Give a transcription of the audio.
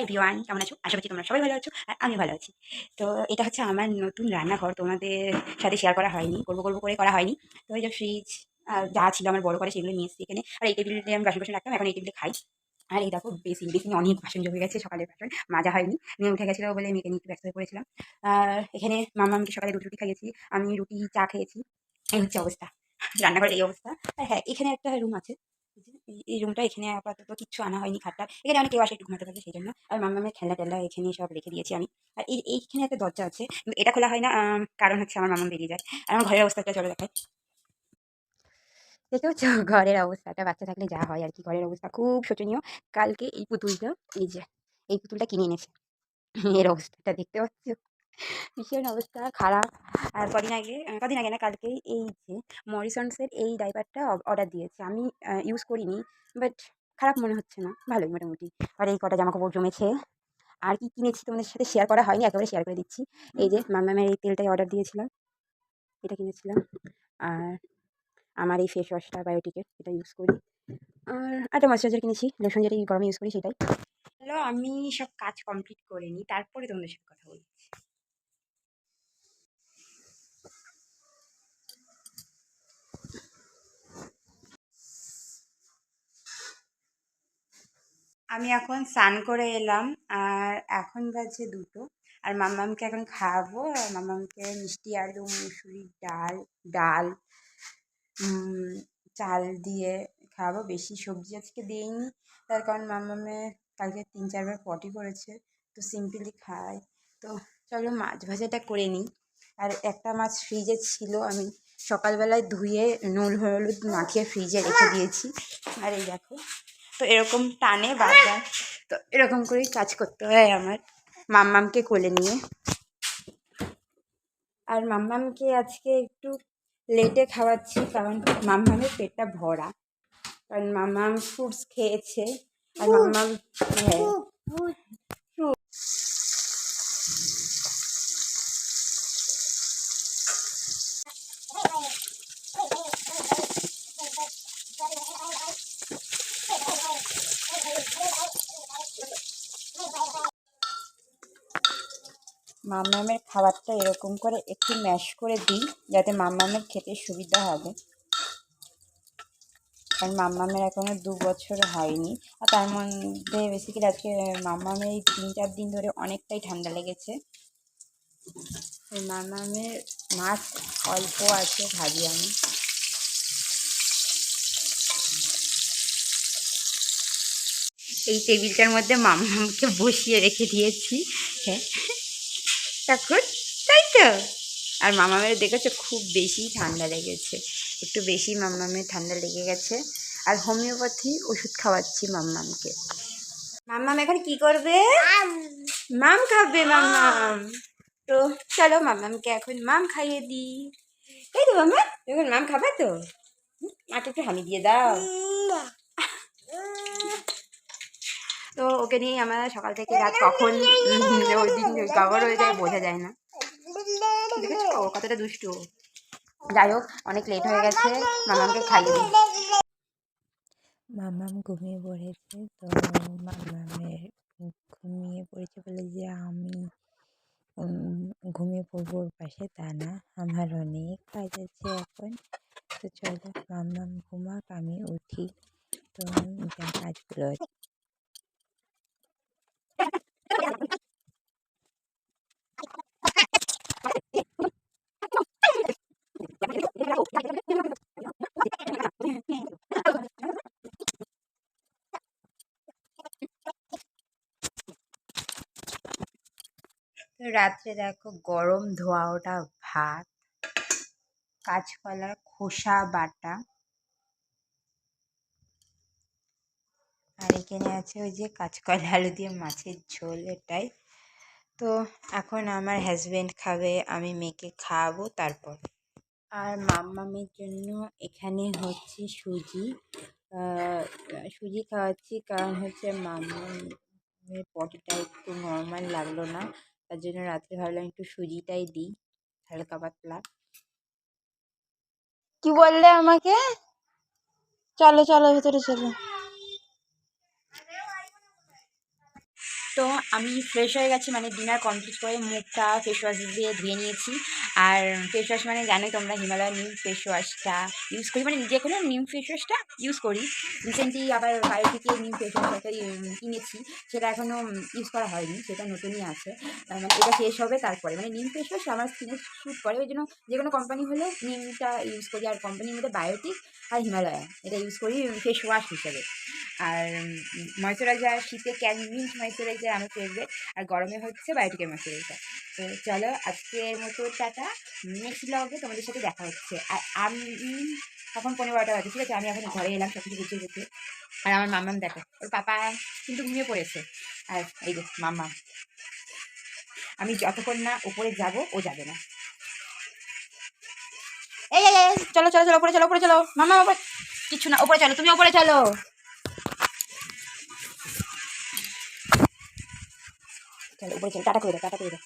Hi everyone, কেমন আছো? আশা করছি তোমরা সবাই ভালো আছো আর আমি ভালো আছি। তো এটা হচ্ছে আমার নতুন রান্নাঘর, তোমাদের সাথে শেয়ার করা হয়নি, করবো করবো করে করা হয়নি। তো এই যে ফ্রিজ যা ছিল আমার বড় করে সেগুলো নিয়ে এসেছি এখানে। আর এই টেবিলে আমি বাসন বাসন রাখতাম, এখন এই টেবিলে খাই। আর এই দেখো বেসিনে অনেক বাসন জমে গেছে, সকালের বাসন মাজা হয়নি, নিয়ে উঠে গেছিলো বলে মেয়েকে নিয়ে একটু ব্যস্ত হয়ে পড়েছিলাম। আর এখানে মামাকে সকালে রুটি খাইয়েছি, আমি রুটি চা খেয়েছি। এই হচ্ছে অবস্থা, রান্নাঘরের এই অবস্থা। আর হ্যাঁ, এখানে একটা রুম আছে, এই রুমটা, এখানে আপাতত কিচ্ছু আনা হয়নি, খাটটা এখানে অনেক কেউ আসে একটু ঘুমাতে পারে সেই জন্য। আর মামামের খেলনা টেলনা এখানে সব রেখে দিয়েছি আমি। আর এইখানে একটা দরজা আছে, কিন্তু এটা খোলা হয় না, কারণ হচ্ছে আমার মামা বেরিয়ে যায়। আর আমার ঘরের অবস্থাটা চলে দেখায়, দেখতে পাচ্ছ ঘরের অবস্থাটা, বাচ্চা থাকলে যা হয় আর কি। ঘরের অবস্থা খুব শোচনীয়। কালকে এই পুতুলটা, এই যে এই পুতুলটা কিনে এনেছে, এর অবস্থাটা দেখতে পাচ্ছ, ভীষণ অবস্থা খারাপ। আর কদিন আগে না, কালকেই এই যে মরিসন্সের এই ডাইপারটা অর্ডার দিয়েছে, আমি ইউজ করিনি, বাট খারাপ মনে হচ্ছে না, ভালোই মোটামুটি। আর এই কটা জামাকাপড় জমেছে। আর কি কিনেছি তোমাদের সাথে শেয়ার করা হয়নি, একেবারে শেয়ার করে দিচ্ছি। এই যে মামামের এই তেলটাই অর্ডার দিয়েছিলাম, এটা কিনেছিলাম। আর আমার এই ফেস ওয়াশটা বায়োটিকের, এটা ইউজ করি। আর একটা ময়শ্চারাইজার কিনেছি, লোশন যেটা এই গরমে ইউজ করি সেটাই। হ্যালো, আমি সব কাজ কমপ্লিট করে নিই, তারপরে তোমাদের সাথে কথা বলি। আমি এখন স্নান করে এলাম, আর এখন বাজে 2টো। আর মাম্মামকে এখন খাওয়াবো, আর মাম্মামকে মিষ্টি আলু মুসুরির ডাল, ডাল চাল দিয়ে খাওয়াবো। বেশি সবজি আজকে দিইনি, তার কারণ মাম্মামে কালকে 3-4 বার পটি করেছে, তো সিম্পলি খাই। তো চলো মাছ ভাজাটা করে নিই। আর একটা মাছ ফ্রিজে ছিল, আমি সকালবেলায় ধুয়ে নুন হলুদ মাখিয়ে ফ্রিজে রেখে দিয়েছি। আর এই দেখো, তো এরকম টানে বারবার, তো এরকম করেই কাজ করতে হয় আমার মাম্মামকে কোলে নিয়ে। আর মাম্মামকে আজকে একটু লেটে খাওয়াচ্ছি, কারণ মাম্মামের পেটটা ভরা, কারণ মাম্মাম ফ্রুটস খেয়েছে। আর মাম্মাম, হ্যাঁ, মাম্মামের খাবারটা এরকম করে একটু ম্যাশ করে দিই, যাতে মাম্মামের খেতে সুবিধা হবে। কারণ মাম্মামের এখনও 2 বছর হয়নি। আর তার মধ্যে বেসিক্যালি আজকে মাম্মামের এই 3-4 দিন ধরে অনেকটাই ঠান্ডা লেগেছে। মাম্মামের মাছ অল্প আছে, ভাজি আমি। এই টেবিলটার মধ্যে মাম্মামকে বসিয়ে রেখে দিয়েছি, হ্যাঁ তখন, তাই তো। আর মাম্মামের দেখেছো খুব বেশি ঠান্ডা লেগেছে, একটু বেশি মাম্মামের ঠান্ডা লেগে গেছে। আর হোমিওপ্যাথি ওষুধ খাওয়াচ্ছি মাম্মামকে। মাম্মাম এখন কি করবে? মাম খাবে মাম্মাম। তো চলো মাম্মামকে এখন মাম খাইয়ে দিই, তাই তো মাম্মা? এখন মাম খাবে তো? মাকে একটু হামি দিয়ে দাও। তো ওকে নিয়ে আমরা সকাল থেকে রাত কখন ওই দিন কভার হয়ে যায় বোঝা যায় না। দেখেছো ও কতটা দুষ্টু। যাই হোক, অনেক লেট হয়ে গেছে, মামাকে খাইয়ে দিই। মামাম ঘুমিয়ে পড়েছে, তো মামামের ঘুমিয়ে পড়েছে বলে যে আমি ঘুমিয়ে পড়বো ওর পাশে, তা না, আমার অনেক কাজ আছে এখন। তো চলো মামাম ঘুমাক, আমি উঠি, তো যা কাজগুলো আছে। তো রাত্রে দেখো গরম ধোয়া ওটা ভাত, কাঁচকলার খোসা বাটা, আর এখানে আছে ওই যে কাঁচকলা আলু দিয়ে মাছের ঝোল, এটাই। তো এখন আমার হাজবেন্ড খাবে, আমি মেয়েকে খাওয়াবো তারপর। আর মাম্মামের জন্য এখানে হচ্ছে সুজি, সুজি খাওয়াচ্ছি, কারণ হচ্ছে মাম্মামের পটিটা একটু নর্মাল লাগলো না, তার জন্য রাত্রে ভাবলাম একটু সুজিটাই দিই, হালকা পাতলা। কি বললে আমাকে? চলো চলো ভেতরে চলো। তো আমি ফ্রেশ হয়ে গেছি, মানে ডিনার কমপ্লিট করে মুখটা ফেস ওয়াশ দিয়ে ধুয়ে নিয়েছি। আর ফেস ওয়াশ মানে জানোই তোমরা, হিমালয়ার নিম ফেস ওয়াশটা ইউজ করি, মানে যে কোনো নিম ফেস ওয়াশটা ইউজ করি। রিসেন্টলি আবার বাইরে থেকে নিম ফেস ওয়াশ একটা কিনেছি, সেটা এখনও ইউজ করা হয়নি, সেটা নতুনই আছে। মানে এটা শেষ হবে তারপরে, মানে নিম ফেস ওয়াশ আমার স্কিনে শ্যুট করে, ওই জন্য যে কোনো কোম্পানি হলে নিমটা ইউজ করি। আর কোম্পানির মধ্যে বায়োটিক আর হিমালয়া এটা ইউজ করি ফেস ওয়াশ হিসেবে। আর ময়শ্চারাইজার, শীতে ক্যানমিন্ট ময়শ্চারাইজার আমার ফেভারিট, আর গরমে হচ্ছে বায়োটিকের ময়শ্চারাইজার। তো চলো আজকের মতো টাটা, নেক্সট ব্লগে তোমাদের সাথে দেখা হচ্ছে। আর আমি এখন 15-12টা বাজে, ঠিক আছে, আমি এখন ঘরে এলাম সব কিছু গুছিয়ে গুছিয়ে। আর আমার মাম্মাম দেখো, ওর পাপা কিন্তু ঘুমিয়ে পড়েছে। আর এই যে মাম্মা, আমি যতক্ষণ না উপরে যাব ও যাবে না। এই এই এই, চলো চলো চলো, উপরে চলো, উপরে চলো মাম্মা, উপরে কিছু না, উপরে চলো, তুমি উপরে চলো। চলো উপরে চলো, টাটা করে দাও, টাটা করে দাও।